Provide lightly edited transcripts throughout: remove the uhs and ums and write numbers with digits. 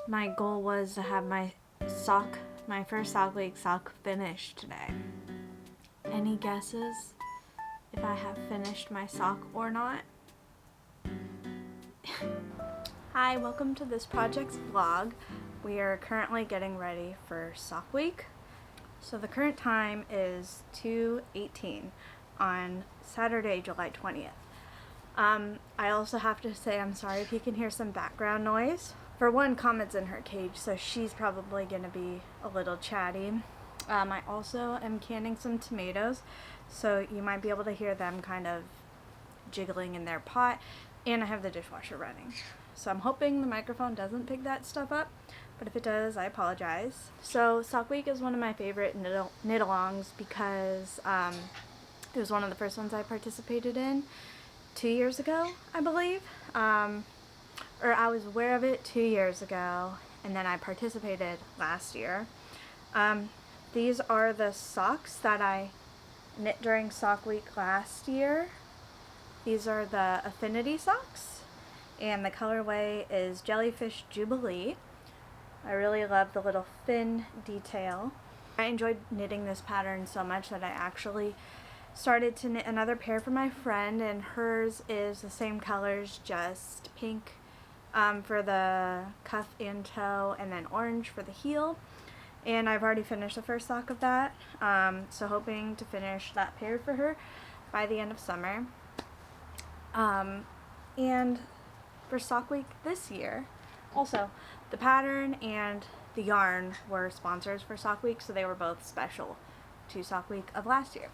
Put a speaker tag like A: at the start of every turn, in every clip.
A: My goal was to have my first sock week sock finished today. Any guesses if I have finished my sock or not? Hi, welcome to this project's vlog. We are currently getting ready for sock week. So the current time is 2:18 on Saturday, July 20th. I also have to say I'm sorry if you can hear some background noise. For one, Comet's in her cage, so she's probably going to be a little chatty. I also am canning some tomatoes, so you might be able to hear them kind of jiggling in their pot, and I have the dishwasher running. So I'm hoping the microphone doesn't pick that stuff up, but if it does, I apologize. So Sock Week is one of my favorite knit-alongs because it was one of the first ones I participated in 2 years ago, I believe. Or I was aware of it 2 years ago, and then I participated last year. These are the socks that I knit during Sock Week last year. These are the Affinity socks, and the colorway is Jellyfish Jubilee. I really love the little fin detail. I enjoyed knitting this pattern so much that I actually started to knit another pair for my friend, and hers is the same colors, just pink for the cuff and toe, and then orange for the heel. And I've already finished the first sock of that, so hoping to finish that pair for her by the end of summer. And for Sock Week this year, also the pattern and the yarn were sponsors for Sock Week, so they were both special to Sock Week of last year.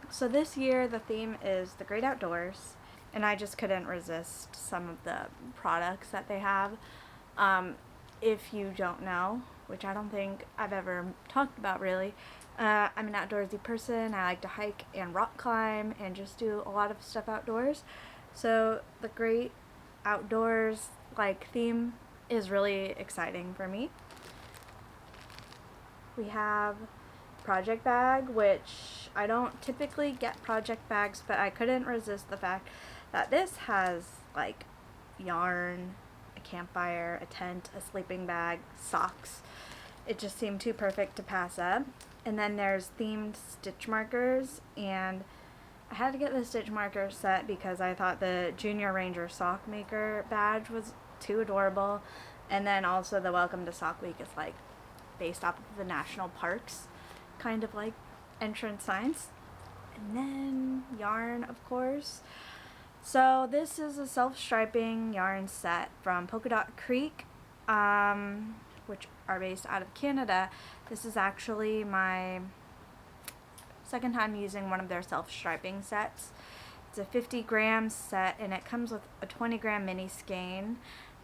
A: So this year the theme is the great outdoors, and I just couldn't resist some of the products that they have. If you don't know, which I don't think I've ever talked about really, I'm an outdoorsy person. I like to hike and rock climb and just do a lot of stuff outdoors. So the great outdoors theme is really exciting for me. We have project bag, which I don't typically get project bags, but I couldn't resist the fact that this has yarn, a campfire, a tent, a sleeping bag, socks. It just seemed too perfect to pass up. And then there's themed stitch markers, and I had to get the stitch marker set because I thought the Junior Ranger sock maker badge was too adorable. And then also the Welcome to Sock Week is based off of the national parks kind of entrance signs. And then yarn, of course. So this is a self-striping yarn set from Polka Dot Creek, which are based out of Canada. This is actually my second time using one of their self-striping sets. It's a 50-gram set, and it comes with a 20-gram mini skein.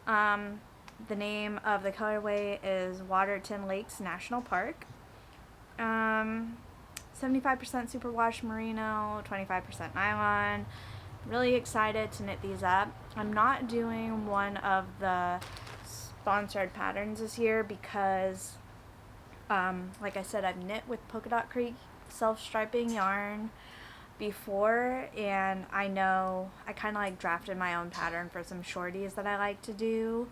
A: The name of the colorway is Waterton Lakes National Park. 75% superwash merino, 25% nylon. Really excited to knit these up. I'm not doing one of the sponsored patterns this year because like I said, I've knit with Polka Dot Creek self-striping yarn before, and I know I kind of drafted my own pattern for some shorties that I like to do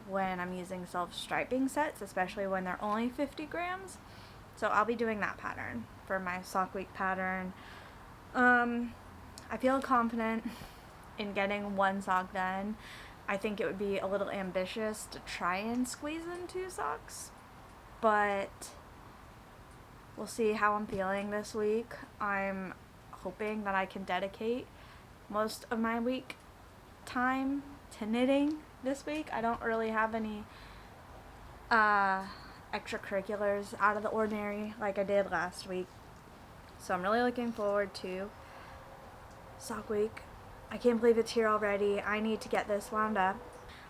A: when I'm using self-striping sets, especially when they're only 50 grams. So I'll be doing that pattern for my Sock Week pattern. I feel confident in getting one sock done. I think it would be a little ambitious to try and squeeze in 2 socks, but we'll see how I'm feeling this week. I'm hoping that I can dedicate most of my week time to knitting this week. I don't really have any extracurriculars out of the ordinary like I did last week. So I'm really looking forward to Sock Week. I can't believe it's here already. I need to get this wound up.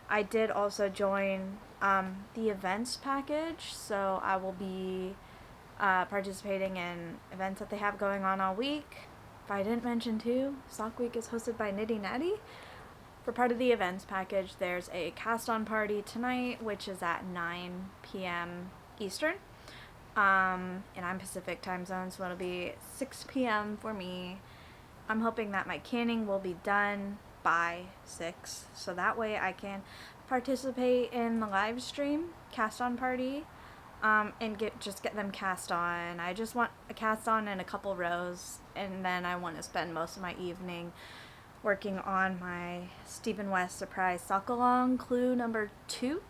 A: I did also join the events package, so I will be participating in events that they have going on all week. If I didn't mention too, Sock Week is hosted by Nitty Natty. For part of the events package, there's a cast-on party tonight, which is at 9 p.m. Eastern. And I'm Pacific time zone, so it'll be 6 p.m. for me. I'm hoping that my canning will be done by 6, so that way I can participate in the live stream cast on party, and get them cast on. I just want a cast on and a couple rows, and then I want to spend most of my evening working on my Stephen West surprise sock along clue number 2.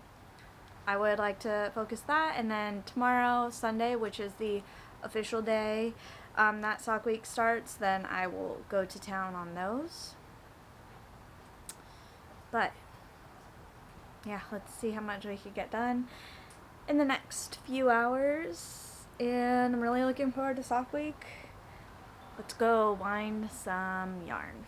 A: I would like to focus that, and then tomorrow, Sunday, which is the official day that sock week starts, then I will go to town on those. But yeah, let's see how much we could get done in the next few hours, and I'm really looking forward to sock week. Let's go wind some yarn.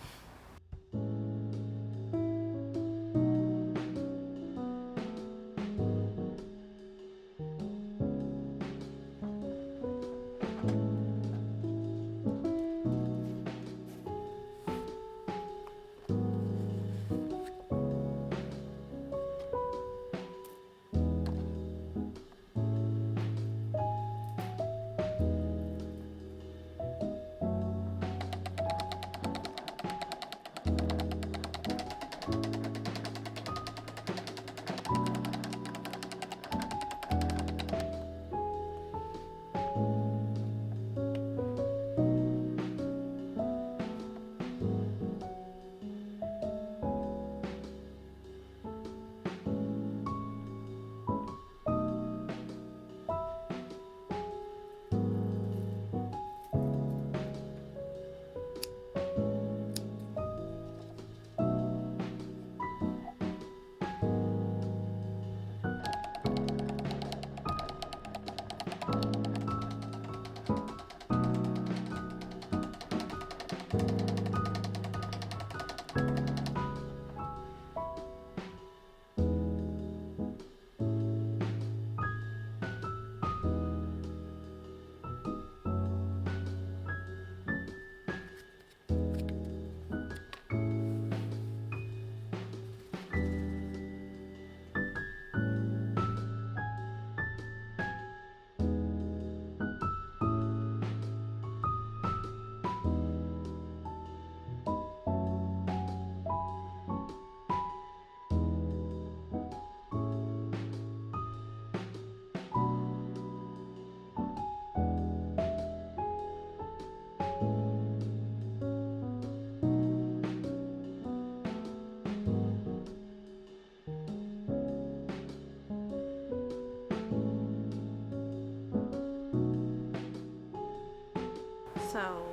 A: So,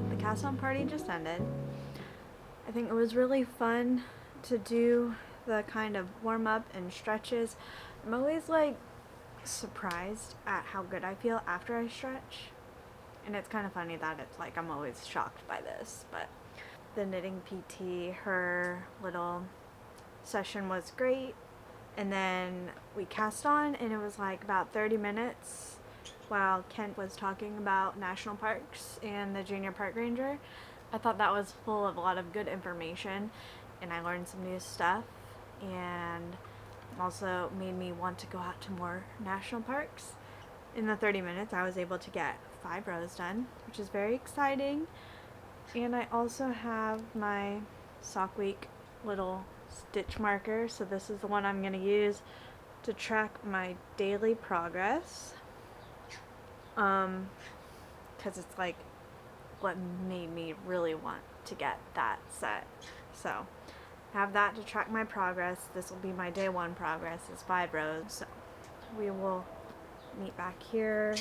A: the cast on party just ended. I think it was really fun to do the kind of warm up and stretches. I'm always like surprised at how good I feel after I stretch. And it's kind of funny that it's like I'm always shocked by this, but the knitting PT, her little session was great. And then we cast on, and it was like about 30 minutes while Kent was talking about national parks and the junior park ranger. I thought that was full of a lot of good information, and I learned some new stuff, and also made me want to go out to more national parks. In the 30 minutes, I was able to get 5 rows done, which is very exciting. And I also have my sock week little stitch marker, so this is the one I'm going to use to track my daily progress, because it's like what made me really want to get that set. So I have that to track my progress. This will be my day 1 progress, is 5 rows. So we will meet back here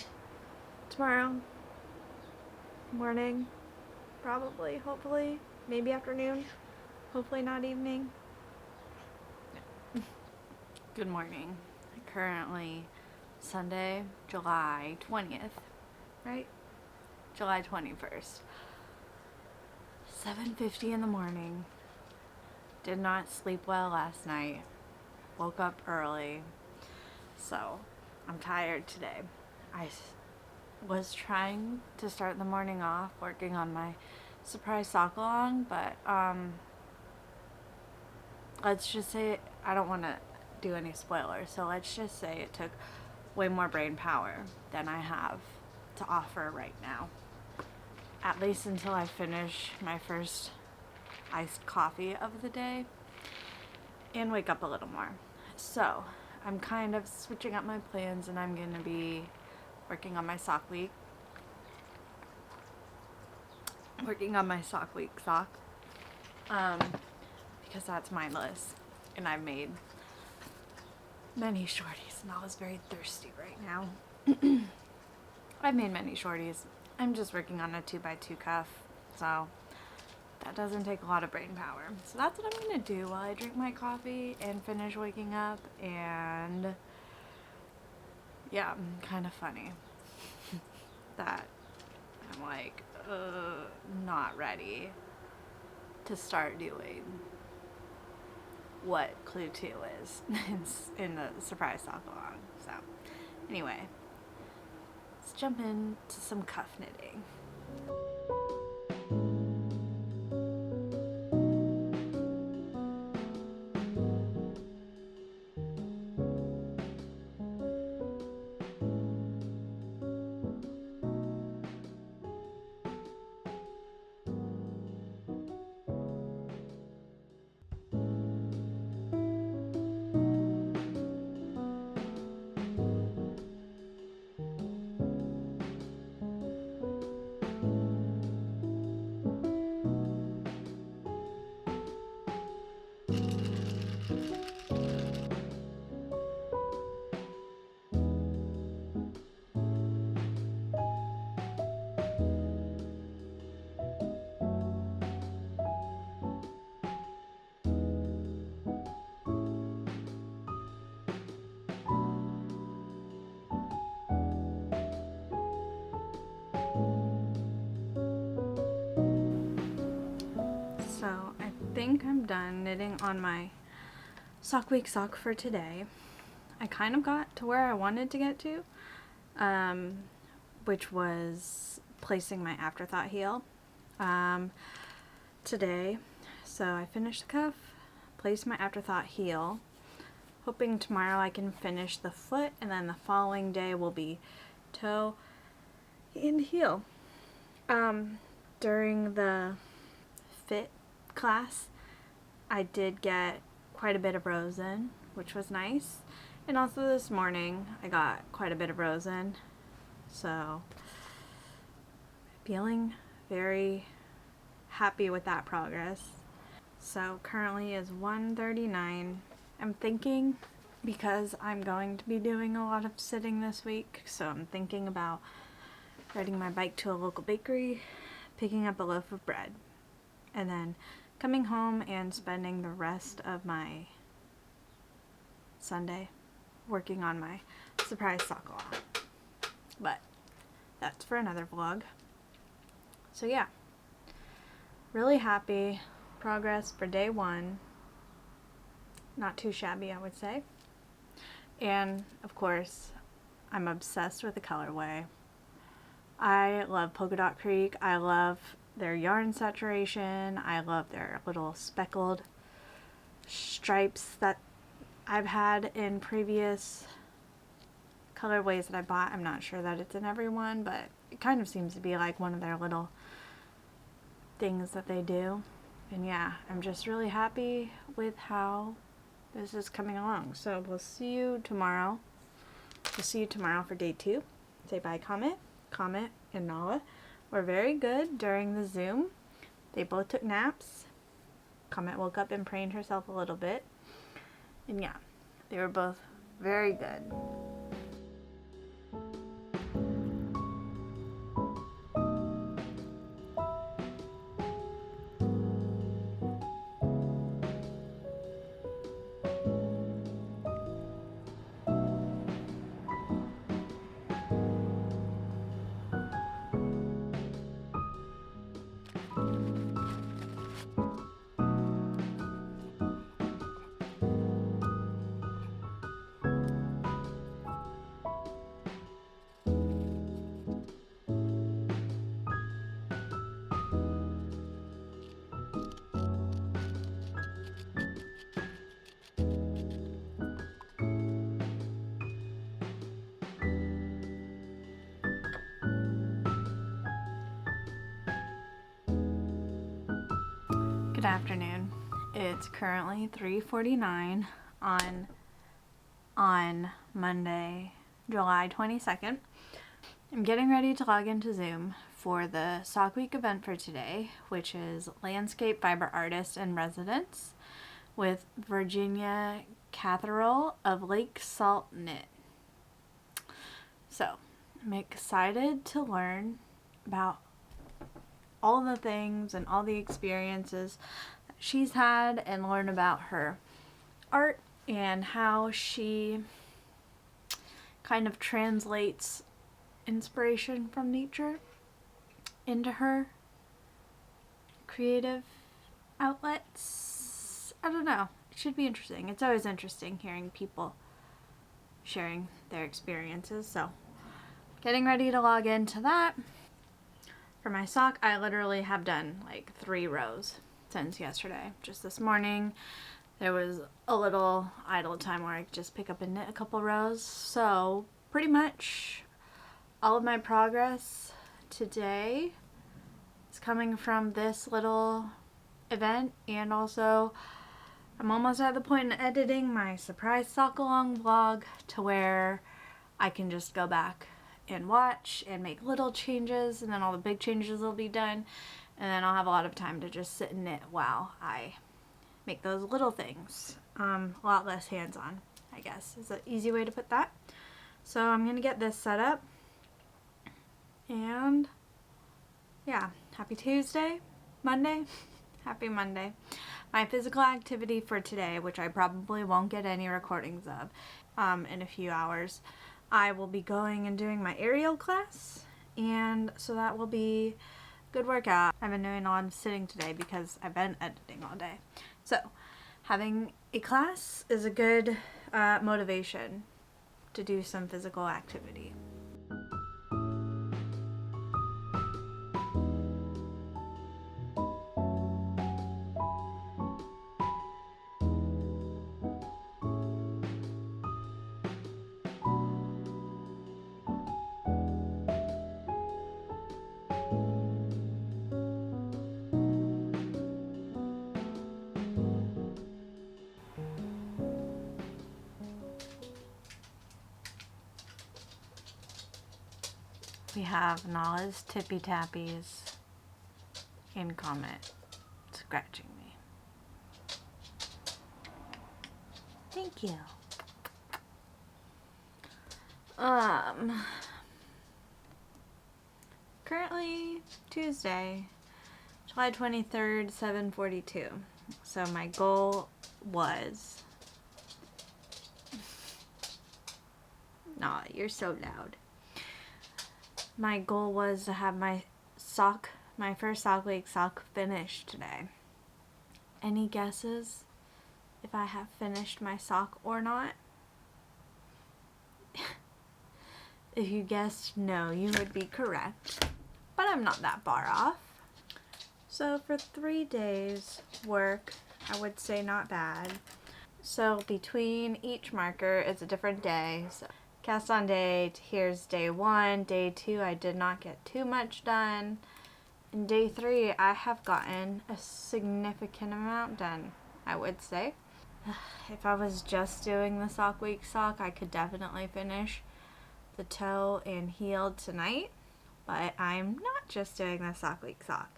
A: tomorrow morning, probably, hopefully, maybe afternoon, hopefully not evening. Good morning. Currently Sunday, July 20th, right? July 21st. 7:50 in the morning. Did not sleep well last night. Woke up early. So, I'm tired today. I was trying to start the morning off working on my surprise sock along, but let's just say, I don't want to do any spoilers, so let's just say it took way more brain power than I have to offer right now. At least until I finish my first iced coffee of the day. and wake up a little more. So I'm kind of switching up my plans, and I'm going to be working on my sock week. Sock. Because that's mindless. And I've made many shorties, and I was very thirsty right now. I've made many shorties. I'm just working on a 2x2 cuff, so that doesn't take a lot of brain power. So that's what I'm gonna do while I drink my coffee and finish waking up. And yeah, kind of funny that I'm like not ready to start doing what Clue 2 is in the surprise talk along. So anyway, let's jump into some cuff knitting. So I think I'm done knitting on my sock week sock for today. I kind of got to where I wanted to get to, which was placing my afterthought heel today. So I finished the cuff, placed my afterthought heel, hoping tomorrow I can finish the foot, and then the following day will be toe and heel. During the fit class, I did get quite a bit of rows in, which was nice. And also this morning, I got quite a bit of rows in. So, feeling very happy with that progress. So, currently is 1:39. I'm thinking, because I'm going to be doing a lot of sitting this week, so I'm thinking about riding my bike to a local bakery, picking up a loaf of bread, and then coming home and spending the rest of my Sunday working on my surprise sock along. But that's for another vlog. So yeah, really happy. Progress for day 1. Not too shabby, I would say. And of course, I'm obsessed with the colorway. I love Polka Dot Creek. I love their yarn saturation. I love their little speckled stripes that I've had in previous colorways that I bought. I'm not sure that it's in every one, but it kind of seems to be like one of their little things that they do. And yeah, I'm just really happy with how this is coming along. So we'll see you tomorrow. We'll see you tomorrow for day 2. Say bye, Comet. Comet and Nala were very good during the Zoom. They both took naps. Comet woke up and preened herself a little bit. And yeah, they were both very good. Good afternoon. It's currently 3:49 on Monday, July 22nd. I'm getting ready to log into Zoom for the Sock Week event for today, which is Landscape Fiber Artist in Residence with Virginia Catherall of Lake Salt Knit. So, I'm excited to learn about all the things and all the experiences that she's had and learn about her art and how she kind of translates inspiration from nature into her creative outlets. I don't know. It should be interesting. It's always interesting hearing people sharing their experiences. So, getting ready to log into that. For my sock, I literally have done like 3 rows since yesterday. Just this morning, there was a little idle time where I could just pick up and knit a couple rows. So, pretty much all of my progress today is coming from this little event, and also I'm almost at the point in editing my surprise sock along vlog to where I can just go back and watch and make little changes, and then all the big changes will be done, and then I'll have a lot of time to just sit and knit while I make those little things. A lot less hands-on, I guess, is an easy way to put that. So I'm gonna get this set up, and yeah, happy Tuesday, Monday, happy Monday. My physical activity for today, which I probably won't get any recordings of in a few hours, I will be going and doing my aerial class, and so that will be a good workout. I've been doing a lot of sitting today because I've been editing all day. So having a class is a good motivation to do some physical activity. We have Nala's Tippy Tappies in comment, scratching me. Thank you. Currently Tuesday, July 23rd, 7:42. So my goal was, you're so loud. My goal was to have my first Sock Week sock finished today. Any guesses if I have finished my sock or not? If you guessed no, you would be correct, but I'm not that far off. So for 3 days work, I would say not bad. So between each marker is a different day. So cast on day, here's day 1, day 2 I did not get too much done. And day 3 I have gotten a significant amount done, I would say. If I was just doing the Sock Week sock, I could definitely finish the toe and heel tonight, but I'm not just doing the Sock Week sock.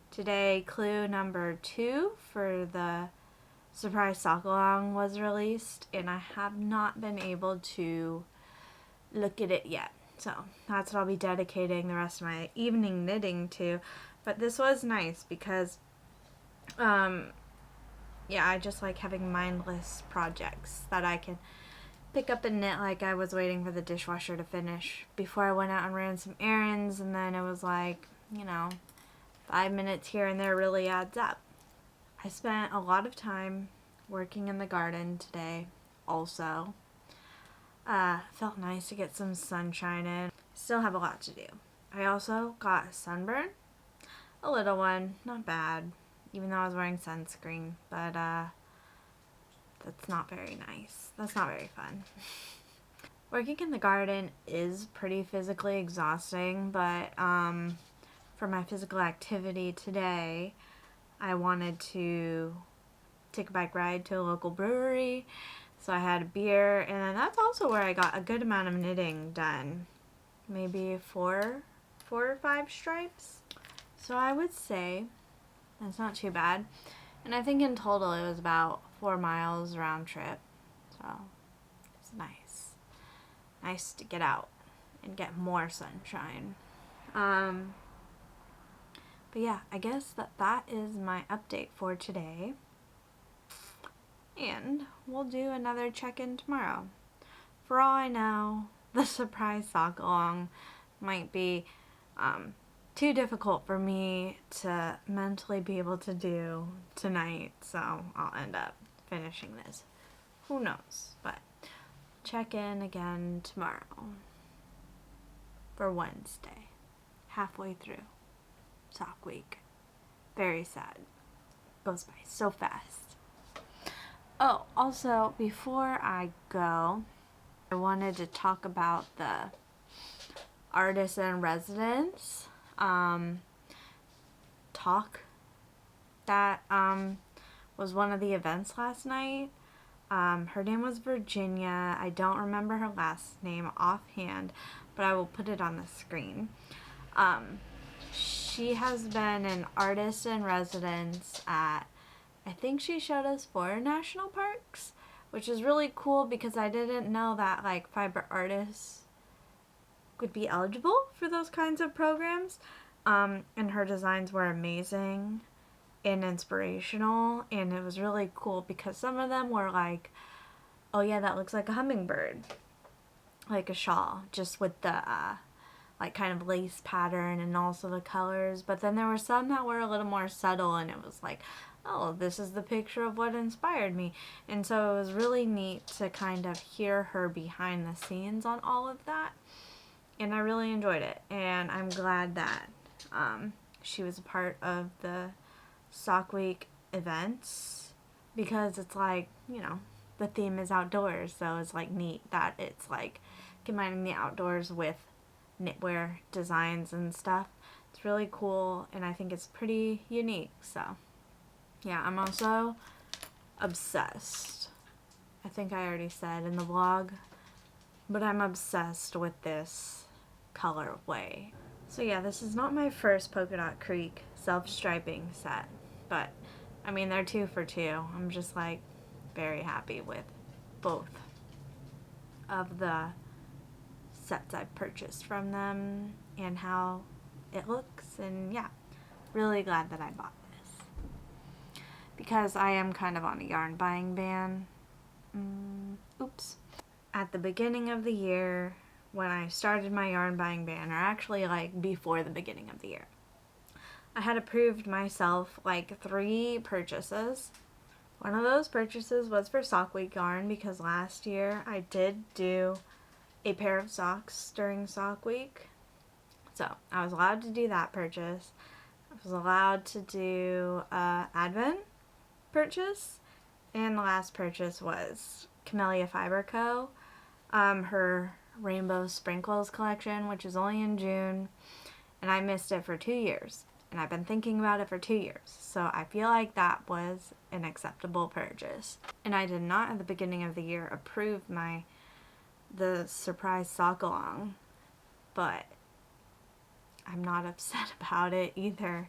A: Today, clue number 2 for the surprise sock along was released, and I have not been able to look at it yet. So that's what I'll be dedicating the rest of my evening knitting to. But this was nice because, yeah, I just like having mindless projects that I can pick up and knit. Like I was waiting for the dishwasher to finish before I went out and ran some errands, and then it was like, 5 minutes here and there really adds up. I spent a lot of time working in the garden today also. Felt nice to get some sunshine in. Still have a lot to do. I also got a sunburn. A little one, not bad, even though I was wearing sunscreen, but that's not very nice. That's not very fun. Working in the garden is pretty physically exhausting, but for my physical activity today, I wanted to take a bike ride to a local brewery. So I had a beer, and then that's also where I got a good amount of knitting done. Maybe four or five stripes. So I would say that's not too bad. And I think in total it was about 4 miles round trip. So it's nice. Nice to get out and get more sunshine. But yeah, I guess that is my update for today. And we'll do another check-in tomorrow. For all I know, the surprise sock along might be too difficult for me to mentally be able to do tonight, so I'll end up finishing this. Who knows? But check in again tomorrow for Wednesday, halfway through sock week. Very sad. Goes by so fast. Oh, also, before I go, I wanted to talk about the artist in residence talk that was one of the events last night. Her name was Virginia. I don't remember her last name offhand, but I will put it on the screen. She has been an artist in residence at, I think she showed us 4 national parks, which is really cool because I didn't know that like fiber artists would be eligible for those kinds of programs. And her designs were amazing and inspirational, and it was really cool because some of them were like, oh yeah, that looks like a hummingbird, like a shawl, just with the like kind of lace pattern and also the colors. But then there were some that were a little more subtle, and it was like, oh, this is the picture of what inspired me. And so it was really neat to kind of hear her behind the scenes on all of that, and I really enjoyed it. And I'm glad that she was a part of the Sock Week events, because it's like, you know, the theme is outdoors, so it's like neat that it's like combining the outdoors with knitwear designs and stuff. It's really cool, and I think it's pretty unique. So yeah, I'm also obsessed. I think I already said in the vlog, but I'm obsessed with this colorway. So yeah, this is not my first Polka Dot Creek self-striping set, but I mean, they're 2 for 2. I'm just like very happy with both of the sets I've purchased from them and how it looks, and yeah, really glad that I bought this because I am kind of on a yarn buying ban. Oops. At the beginning of the year, when I started my yarn buying ban, or actually like before the beginning of the year, I had approved myself like 3 purchases. One of those purchases was for Sock Week yarn, because last year I did do a pair of socks during Sock Week. So I was allowed to do that purchase. I was allowed to do Advent purchase. And the last purchase was Camellia Fiber Co. Her Rainbow Sprinkles collection, which is only in June. And I missed it for 2 years. And I've been thinking about it for 2 years. So I feel like that was an acceptable purchase. And I did not at the beginning of the year approve the surprise sock along, but I'm not upset about it either.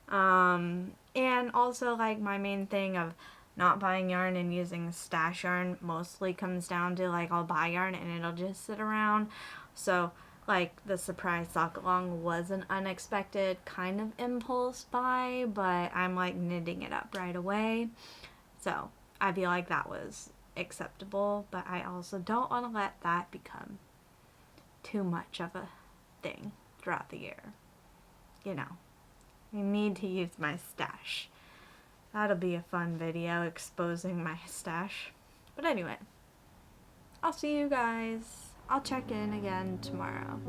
A: And also, like, my main thing of not buying yarn and using stash yarn mostly comes down to, like, I'll buy yarn and it'll just sit around. So like the surprise sock along was an unexpected kind of impulse buy, but I'm like knitting it up right away, so I feel like that was acceptable. But I also don't want to let that become too much of a thing throughout the year. You know, I need to use my stash. That'll be a fun video exposing my stash. But anyway, I'll see you guys. I'll check in again tomorrow.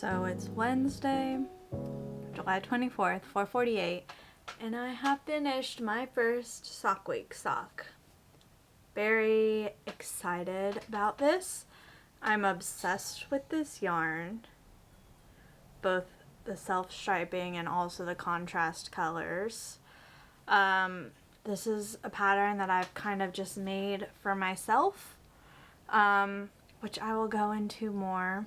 A: So it's Wednesday, July 24th, 4:48, and I have finished my first Sock Week sock. Very excited about this. I'm obsessed with this yarn, both the self-striping and also the contrast colors. This is a pattern that I've kind of just made for myself, which I will go into more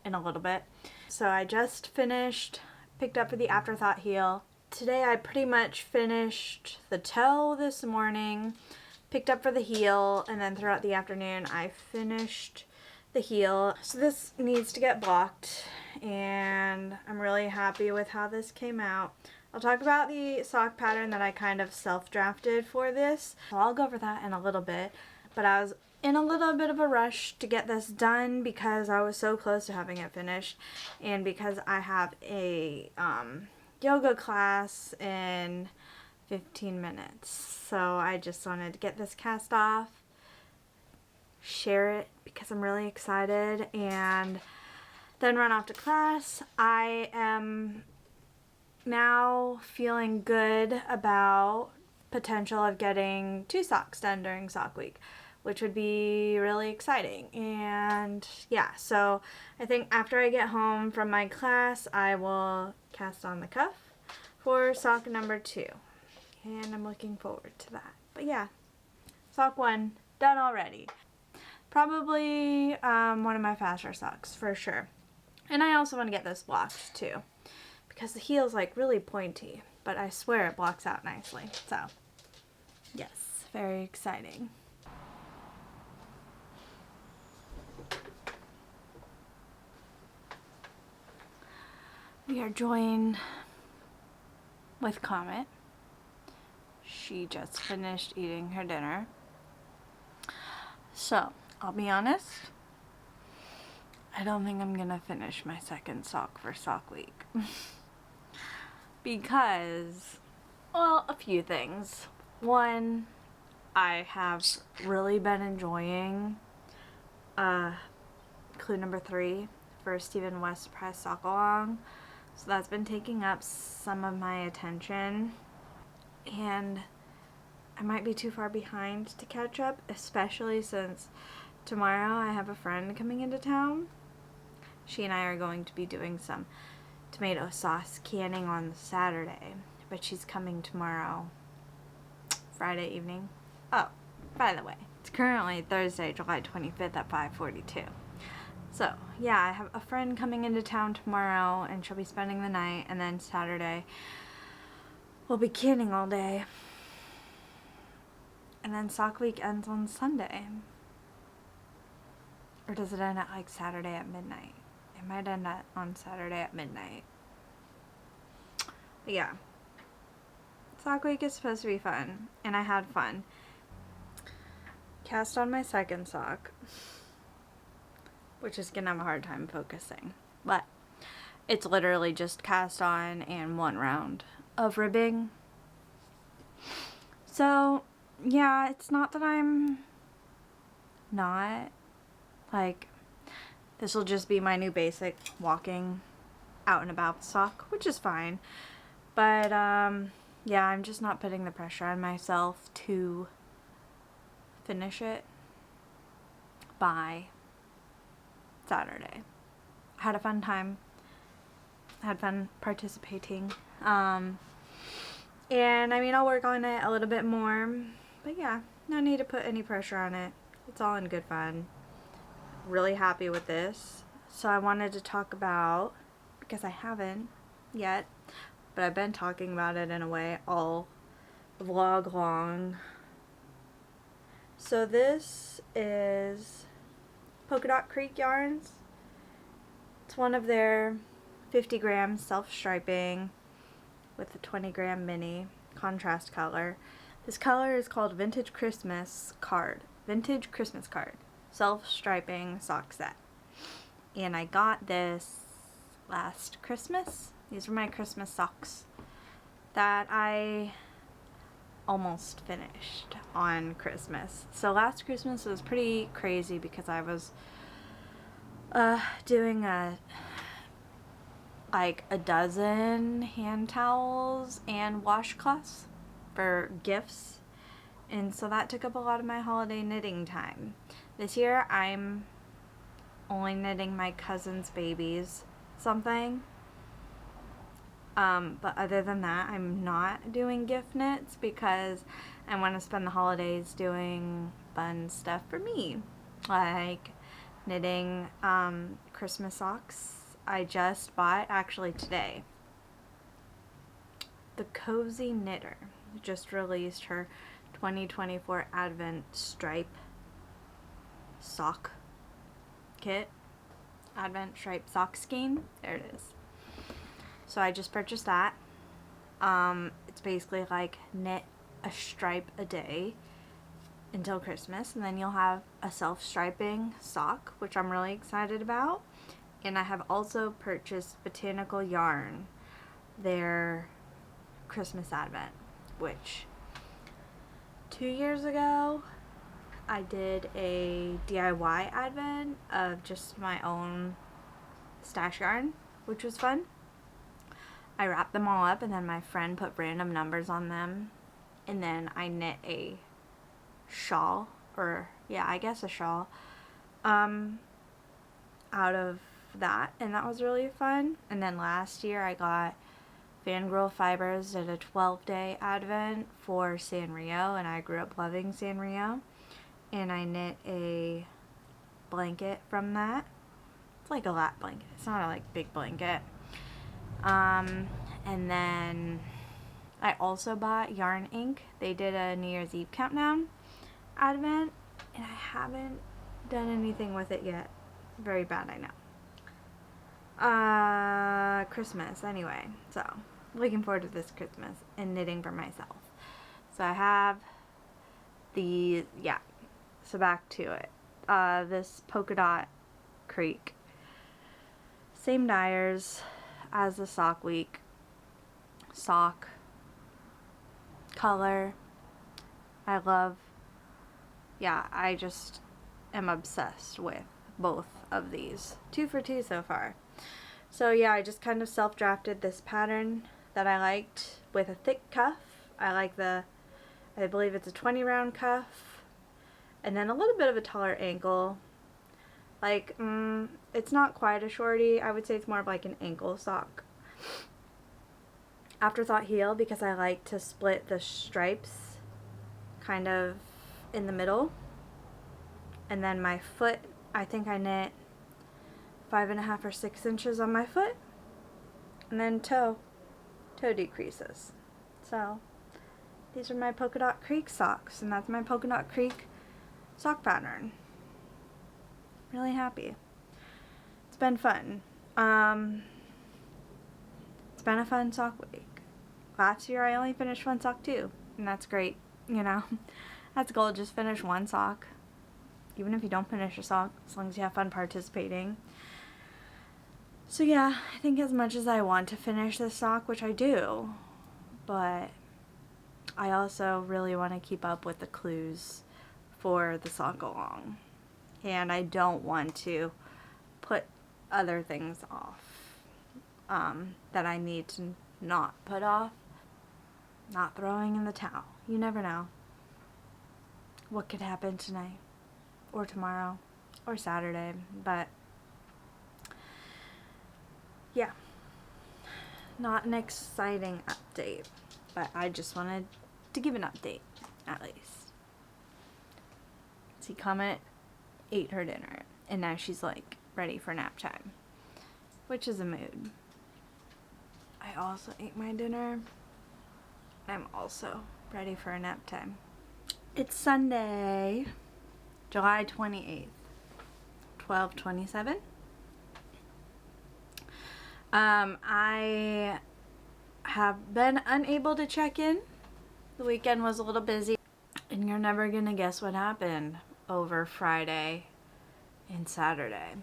A: in a little bit. So I just picked up for the Afterthought heel. Today I pretty much finished the toe this morning, picked up for the heel, and then throughout the afternoon I finished the heel. So this needs to get blocked, and I'm really happy with how this came out. I'll talk about the sock pattern that I kind of self-drafted for this. So I'll go over that in a little bit, but I was in a little bit of a rush to get this done because I was so close to having it finished, and because I have a yoga class in 15 minutes. So I just wanted to get this cast off, share it because I'm really excited, and then run off to class. I am now feeling good about potential of getting 2 socks done during Sock Week, which would be really exciting. And yeah, so I think after I get home from my class, I will cast on the cuff for sock number 2, and I'm looking forward to that. But yeah, sock 1 done already. Probably one of my faster socks for sure. And I also want to get this blocked too, because the heel's like really pointy, but I swear it blocks out nicely. So yes, very exciting. We are joined with Comet. She just finished eating her dinner. So, I'll be honest, I don't think I'm gonna finish my second sock for Sock Week. Because, well, a few things. One, I have really been enjoying clue number 3 for Stephen West Press Sock Along. So that's been taking up some of my attention, and I might be too far behind to catch up, especially since tomorrow I have a friend coming into town. She and I are going to be doing some tomato sauce canning on Saturday, but she's coming tomorrow, Friday evening. Oh, by the way, it's currently Thursday, July 25th at 5:42. So, yeah, I have a friend coming into town tomorrow, and she'll be spending the night, and then Saturday we'll be canning all day. And then Sock Week ends on Sunday. Or does it end at like Saturday at midnight? It might end on Saturday at midnight. But yeah. Sock Week is supposed to be fun, and I had fun. Cast on my second sock, which is gonna have a hard time focusing, but it's literally just cast on and 1 round of ribbing. So yeah, it's not that I'm not, like, this will just be my new basic walking out and about sock, which is fine, but yeah, I'm just not putting the pressure on myself to finish it by Saturday. I had a fun time. I had fun participating. And I mean, I'll work on it a little bit more. But yeah, no need to put any pressure on it. It's all in good fun. Really happy with this. So I wanted to talk about, because I haven't yet, but I've been talking about it in a way all vlog long. So this is Polka Dot Creek yarns. It's one of their 50 gram self-striping with a 20 gram mini contrast color. This color is called Vintage Christmas Card. Vintage Christmas Card. Self-striping sock set. And I got this last Christmas. These were my Christmas socks that I almost finished on Christmas. So last Christmas was pretty crazy because I was doing a like a dozen hand towels and washcloths for gifts. And so that took up a lot of my holiday knitting time. This year I'm only knitting my cousin's babies something. But other than that, I'm not doing gift knits because I want to spend the holidays doing fun stuff for me. Like knitting Christmas socks. I just bought, actually today, the Cozy Knitter just released her 2024 Advent Stripe sock kit. Advent Stripe sock skein. There it is. So I just purchased that. It's basically like knit a stripe a day until Christmas, and then you'll have a self-striping sock, which I'm really excited about. And I have also purchased Botanical Yarn, their Christmas Advent, which 2 years ago I did a DIY Advent of just my own stash yarn, which was fun. I wrapped them all up and then my friend put random numbers on them, and then I knit a shawl, or yeah, I guess a shawl, out of that, and that was really fun. And then last year I got Fangirl Fibers did a 12-day Advent for Sanrio, and I grew up loving Sanrio, and I knit a blanket from that. It's like a lap blanket. It's not a like big blanket. And then I also bought Yarn Ink. They did a New Year's Eve countdown Advent, and I haven't done anything with it yet. Very bad, I know. Christmas, anyway. So, looking forward to this Christmas and knitting for myself. So I have the, yeah, so back to it. This Polka Dot Creek. Same dyers as the sock week. Sock. Color. I love, yeah, I just am obsessed with both of these. 2 for 2 so far. So yeah, I just kind of self-drafted this pattern that I liked with a thick cuff. I like I believe it's a 20 round cuff, and then a little bit of a taller ankle. Like, it's not quite a shorty. I would say it's more of like an ankle sock. Afterthought heel, because I like to split the stripes kind of in the middle. And then my foot, I think I knit 5.5 or 6 inches on my foot. And then toe decreases. So these are my Polka Dot Creek socks, and that's my Polka Dot Creek sock pattern. Really happy. It's been fun. It's been a fun sock week. Last year I only finished 1 sock too, and that's great, you know. That's a goal, just finish 1 sock. Even if you don't finish a sock, as long as you have fun participating. So yeah, I think as much as I want to finish this sock, which I do, but I also really want to keep up with the clues for the sock along. And I don't want to put other things off that I need to not put off. Not throwing in the towel. You never know what could happen tonight or tomorrow or Saturday. But yeah, not an exciting update, but I just wanted to give an update at least. See, Comet ate her dinner, and now she's like ready for nap time, which is a mood. I also ate my dinner. I'm also ready for a nap time. It's Sunday, July 28th, 12:27. I have been unable to check in. The weekend was a little busy, and you're never gonna guess what happened over Friday and Saturday.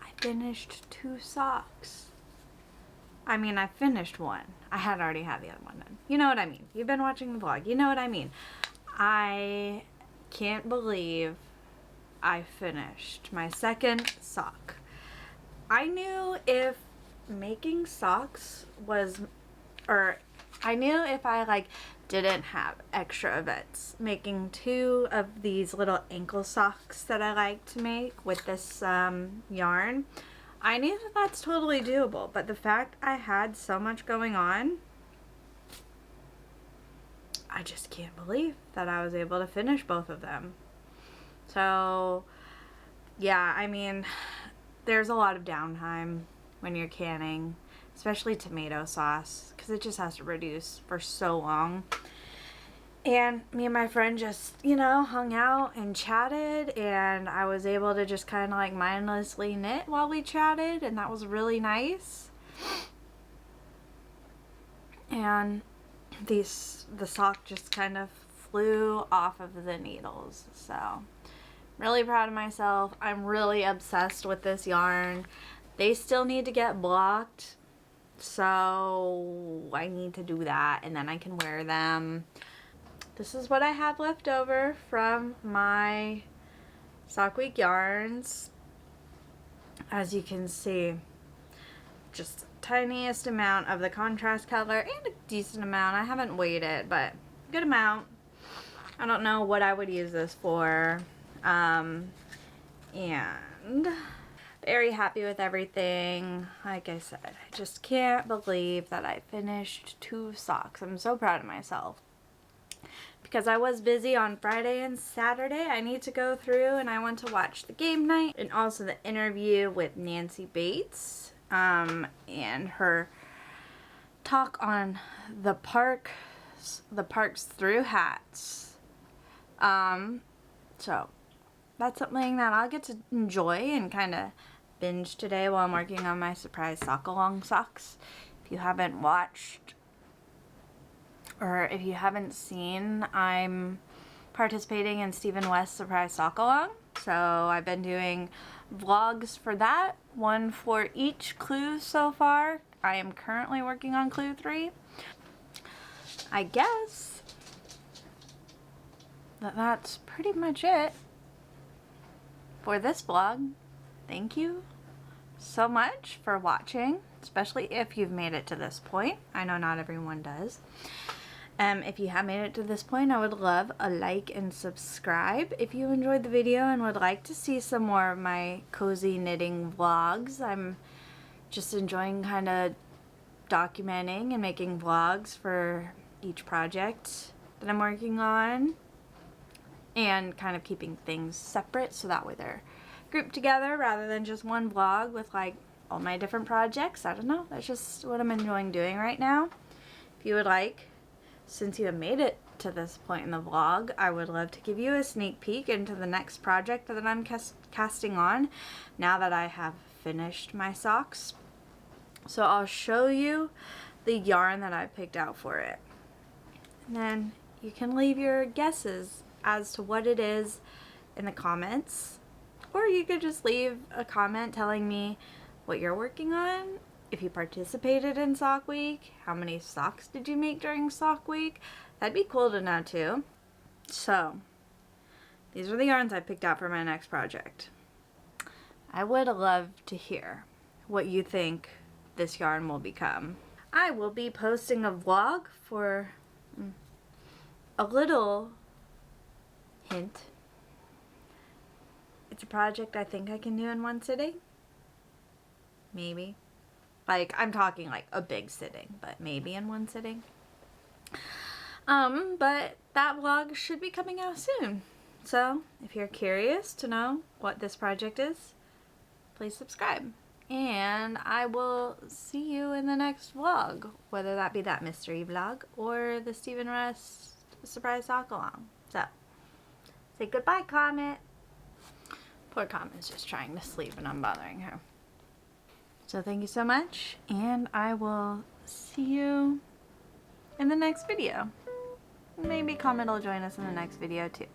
A: I finished 2 socks. I mean, I finished 1. I had already had the other one done. You know what I mean. You've been watching the vlog. You know what I mean. I can't believe I finished my second sock. I knew if making socks was, or I knew if I like didn't have extra events, making 2 of these little ankle socks that I like to make with this yarn, I knew that that's totally doable. But the fact I had so much going on, I just can't believe that I was able to finish both of them. So yeah, I mean, there's a lot of downtime when you're canning, especially tomato sauce, because it just has to reduce for so long. And me and my friend just, you know, hung out and chatted, and I was able to just kind of like mindlessly knit while we chatted, and that was really nice. And the sock just kind of flew off of the needles. So really proud of myself. I'm really obsessed with this yarn. They still need to get blocked, so I need to do that, and then I can wear them. This is what I have left over from my Sock Week yarns. As you can see, just tiniest amount of the contrast color and a decent amount. I haven't weighed it, but good amount. I don't know what I would use this for. And very happy with everything. Like I said, I just can't believe that I finished 2 socks. I'm so proud of myself. Because I was busy on Friday and Saturday, I need to go through, and I went to watch the game night and also the interview with Nancy Bates and her talk on the parks through hats. So that's something that I'll get to enjoy and kind of binge today while I'm working on my surprise sock along socks. If you haven't watched, or if you haven't seen, I'm participating in Stephen West's Surprise Sock Along. So I've been doing vlogs for that, 1 for each clue so far. I am currently working on clue 3. I guess that's pretty much it for this vlog. Thank you so much for watching, especially if you've made it to this point. I know not everyone does. If you have made it to this point, I would love a like and subscribe if you enjoyed the video and would like to see some more of my cozy knitting vlogs. I'm just enjoying kind of documenting and making vlogs for each project that I'm working on, and kind of keeping things separate so that way they're grouped together rather than just one vlog with like all my different projects. I don't know, that's just what I'm enjoying doing right now. If you would like, since you have made it to this point in the vlog, I would love to give you a sneak peek into the next project that I'm casting on now that I have finished my socks. So I'll show you the yarn that I picked out for it, and then you can leave your guesses as to what it is in the comments, or you could just leave a comment telling me what you're working on. If you participated in Sock Week, how many socks did you make during Sock Week? That'd be cool to know too. So, these are the yarns I picked out for my next project. I would love to hear what you think this yarn will become. I will be posting a vlog for a little hint. It's a project I think I can do in one sitting. Maybe. Like, I'm talking like a big sitting, but maybe in one sitting. But that vlog should be coming out soon. So, if you're curious to know what this project is, please subscribe. And I will see you in the next vlog, whether that be that mystery vlog or the Stephen West Surprise Sock Along. So, say goodbye, Comet. Poor Comet's just trying to sleep and I'm bothering her. So thank you so much, and I will see you in the next video. Maybe Comet will join us in the next video too.